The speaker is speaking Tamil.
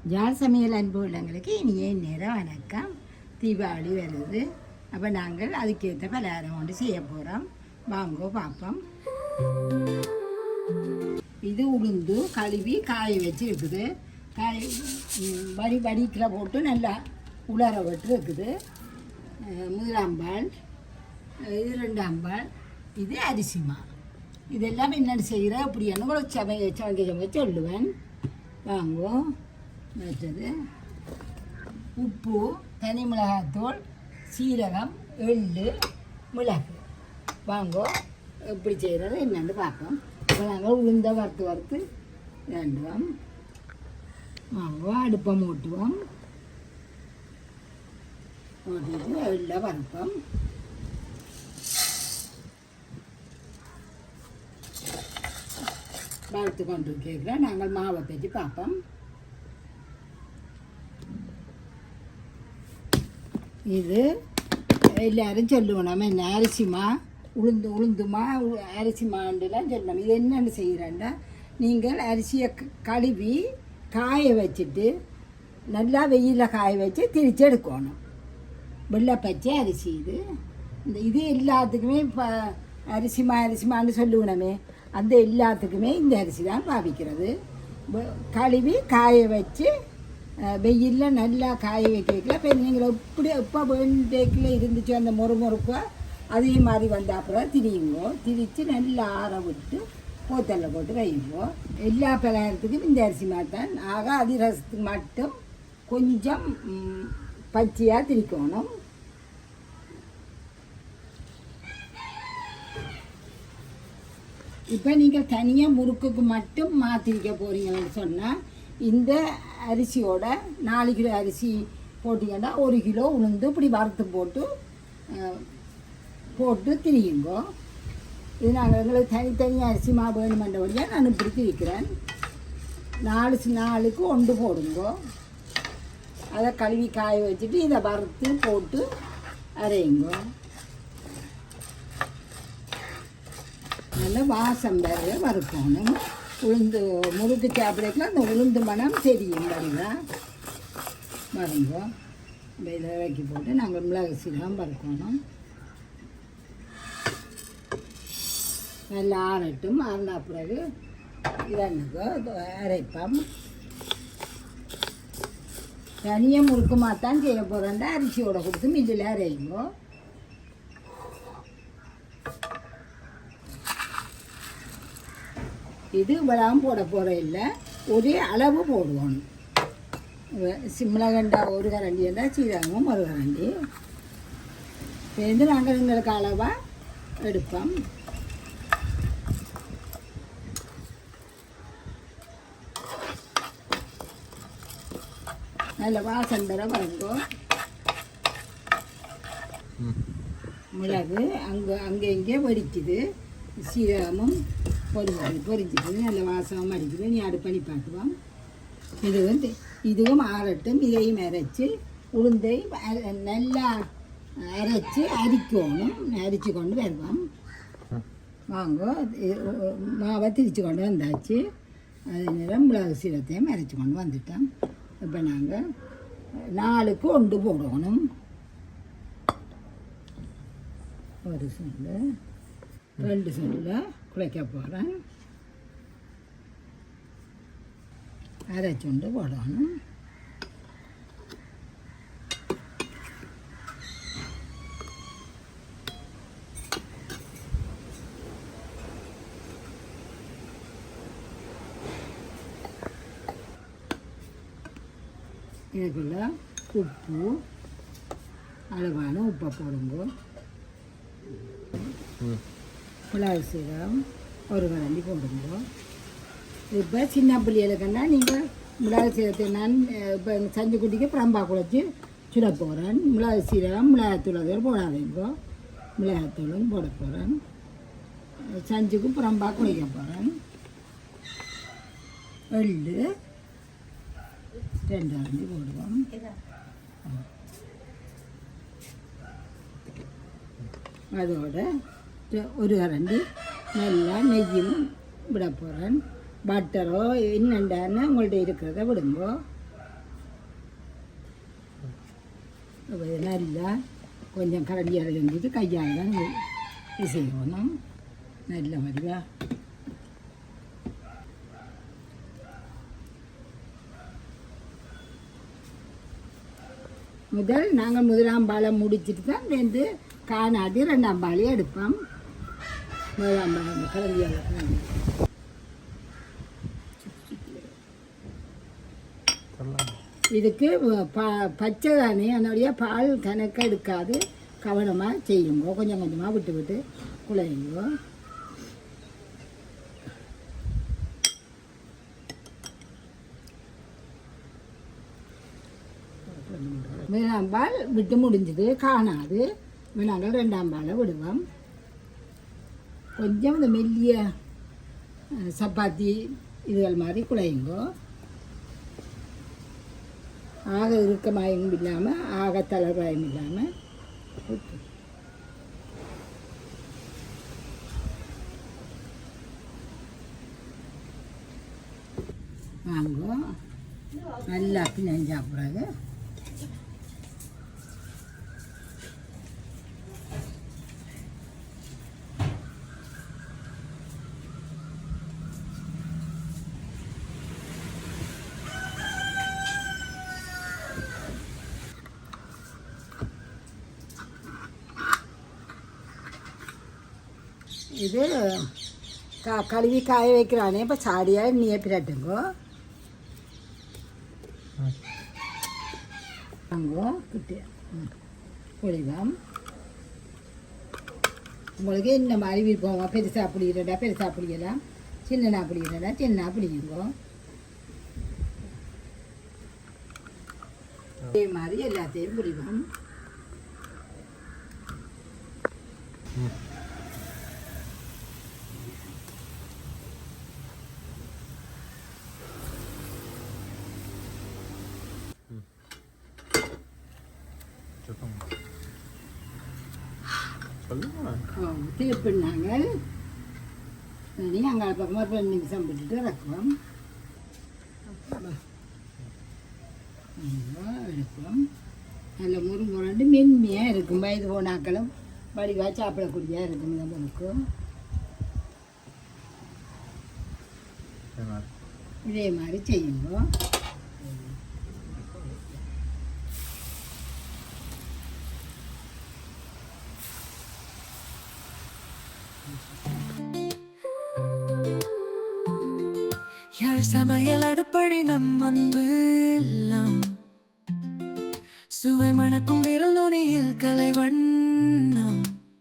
ஜால் சமையல் அன்பு உள்ளவங்களுக்கு இனிய நேரம் வணக்கம். தீபாவளி வருது. அப்போ நாங்கள் அதுக்கேற்ற பலகாரம் கொண்டு செய்ய போகிறோம். வாங்கோ பார்ப்போம். இது உளுந்து கழுவி காய வச்சு இருக்குது. வடிக்கில் போட்டு நல்லா உலர விட்டு இருக்குது. முதலாம்பால், இது ரெண்டாம்பால், இது அரிசிமா. இதெல்லாம் என்னென்னு செய்கிற அப்படியான கூட சமைக்க சொல்லுவேன். வாங்கோ. மற்றது உப்பு, தனி மிளகாத்தூள், சீரகம், எள்ளு, மிளகு. வாங்கோ எப்படி செய்கிறது என்னென்னு பார்ப்போம். இப்போ நாங்கள் உளுந்த வறுத்து வேண்டுவோம். வாங்கோ அடுப்பை மூட்டுவோம். மூட்டிட்டு எள்ள வறுப்போம். வறுத்து கொண்டு கேட்குறேன். நாங்கள் மாவை பற்றி பார்ப்போம். இது எல்லாரும் சொல்லுவோம், நம்ம என்ன அரிசிமா உளுந்துமா அரிசிமாண்டுலாம் சொல்லணும். இது என்னென்னு செய்கிறேன்னா, நீங்கள் அரிசியை கழுவி காய வச்சுட்டு நல்லா வெயிலில் காய வச்சு திரிச்சு எடுக்கணும். வெள்ளை பச்சை அரிசி இது எல்லாத்துக்குமே இப்போ அரிசிமான்னு சொல்லுவோமே, அந்த எல்லாத்துக்குமே இந்த அரிசி தான் பாவிக்கிறது. கழுவி காய வச்சு வெயிலில் நல்லா காய வைக்கல. இப்போ நீங்கள் எப்போ வேண்டில் இருந்துச்சு அந்த முறுமுறுப்பை அதே மாதிரி வந்த அப்புறம் திரியுங்கோ. திரித்து நல்லா ஆற விட்டு போத்தலில் போட்டு வைங்கோ. எல்லா பலகாரத்துக்கும் இந்த அரிசி மாதிரி தான். ஆக அதிரசத்துக்கு மட்டும் கொஞ்சம் பச்சையாக திரிக்கணும். இப்போ நீங்கள் தனியாக முறுக்குக்கு மட்டும் மாற்றிரிக்க போகிறீங்கன்னு சொன்னால், இந்த அரிசியோட 4 கிலோ அரிசி போட்டிங்கன்னா 1 கிலோ உளுந்து இப்படி வறுத்து போட்டு திரியுங்கோ. இது நாங்கள் எங்களுக்கு தனித்தனியாக அரிசி மாவு வேணுமென்றபடியாக நான் இப்படி திரிக்கிறேன். 4 நாளுக்கு 1 போடுங்கோ. அதை கழுவி காய வச்சுட்டு இதை வறுத்து போட்டு அரையுங்கோ. நல்லா வாசம் வேறு வறுக்கணும். உளுந்து முறுக்கு சாப்பிடக்கலாம் அந்த உளுந்து மனம் தெரியும் வரைதான் வருங்கோ. இதை இறக்கி போட்டு நாங்கள் மிளகு சீரகம் வறுக்கணும். நல்லா ஆறட்டும். ஆறின பிறகு இதன்னுக்கோ அரைப்போம். தனியாக முறுக்குமாத்தான் செய்ய போகிறேன்டா அரிசியோட கொடுத்து மில்லில் அரைங்கோ. இது இவ்வளவும் போட போகிற இல்லை, ஒரே அளவு போடுவோம். மிளகண்டா 1 கரண்டி இருந்தால் சீரகமும் 1 கரண்டி சேர்ந்து நாங்கள் எங்களுக்கு அளவாக எடுப்போம். நல்ல வாசம் தர வருங்கோ. மிளகு அங்கே இங்கே வெடிக்குது. சீரகமும் பொரிஞ்சிட்டு நல்ல வாசமாக அடிக்குது. நீ அடுப்பணி பார்க்குவோம். இதுவும் ஆறட்டும். இதையும் அரைச்சி உளுந்தை நல்லா அரைச்சி அரிக்கணும். அரிச்சு கொண்டு வருவோம். வாங்க மாவை திரிச்சு கொண்டு வந்தாச்சு. அது நேரம் மிளகு சீரகத்தையும் அரைச்சி கொண்டு வந்துட்டோம். இப்போ நாங்கள் 4க்கு 1 போடணும். 1 சொல்லு 2 சொல்லு குழைக்க போகிறேன். அரைச்சுண்டு போடணும். இதுக்குள்ள உப்பு அளவான உப்பை போடுங்க. மிளகு சீரகம் 1 கரண்டி போடுங்க. இப்போ சின்ன பிள்ளைகளுக்குன்னா நீங்கள் மிளகு சீரகத்தை நான் இப்போ சஞ்சு குட்டிக்கு பிரம்பா குழச்சி சுட போகிறேன். மிளகு சீரகம் மிளகாத்தூள் அதில் போடாதீங்க. மிளகாத்தூளும் போட போகிறேன். சஞ்சுக்கு பிரம்பா குழைக்க போகிறேன். எள்ளு 2 கரண்டி போடுவோம். அதோட 1 கரண்டி நல்லா நெய்யும் விட போகிறேன். பட்டரோ என்னென்னு உங்கள்கிட்ட இருக்கிறத விடுங்கோ. நல்லா கொஞ்சம் கரண்டியால் செஞ்சுட்டு கையால் தான் இது செய்யணும் நல்ல மாதிரியா. நாங்கள் முதலாம் பாலை முடிச்சுட்டு தான் வந்து காணாது 2ஆம் பாலையும் எடுப்போம். முதலாம் பாலை கரண்டியால் இதுக்கு பச்சை தானே அதனுடைய பால் கணக்க எடுக்காது, கவனமாக செய்யுங்க. கொஞ்சம் கொஞ்சமாக விட்டு விட்டு குழையுங்க. முதலாம் பால் விட்டு முடிஞ்சது காணாது, நாங்கள் 2ஆம் பாலை விடுவோம். கொஞ்சம் இந்த மெல்லிய சப்பாத்தி இதுகள் மாதிரி குழையுங்கோ. ஆக இறுக்கமாயும் இல்லாமல் ஆக தளர்வாயும் இல்லாமல் வாங்கோ. நல்லா பின்னாடி சாப்பிடாது. இது கழுவி காய வைக்கிறானே. இப்போ சாடியாக நீயே பிரட்டுங்கோ. வாங்கோ கிட்டே புளிவம். உங்களுக்கு இந்த மாதிரி விருப்பமா பெருசாக பிடிக்கிறடா பெருசாக பிடிக்கலாம், சின்னனா பிடிக்கிறடா சின்ன பிடிக்குங்கோ. இதே மாதிரி எல்லாத்தையும் பிடிக்கும். திருப்பினாங்க சரி. அங்கே பக்கமாக 2 நிமிஷம் விட்டுட்டு இறக்குவோம். எடுப்போம். நல்ல முருமுரண்டு மென்மையாக இருக்கும். வயது போனாக்களும் வடிவாக சாப்பிடக்கூடியதாக இருக்கும். நம்மளுக்கும் இதே மாதிரி செய்யுங்க. யாழ் சமையல் அடுப்படி நம் அன்பு எல்லாம் சுவை மணக்கும் விரல் நுனியில் கலைவண்ணம்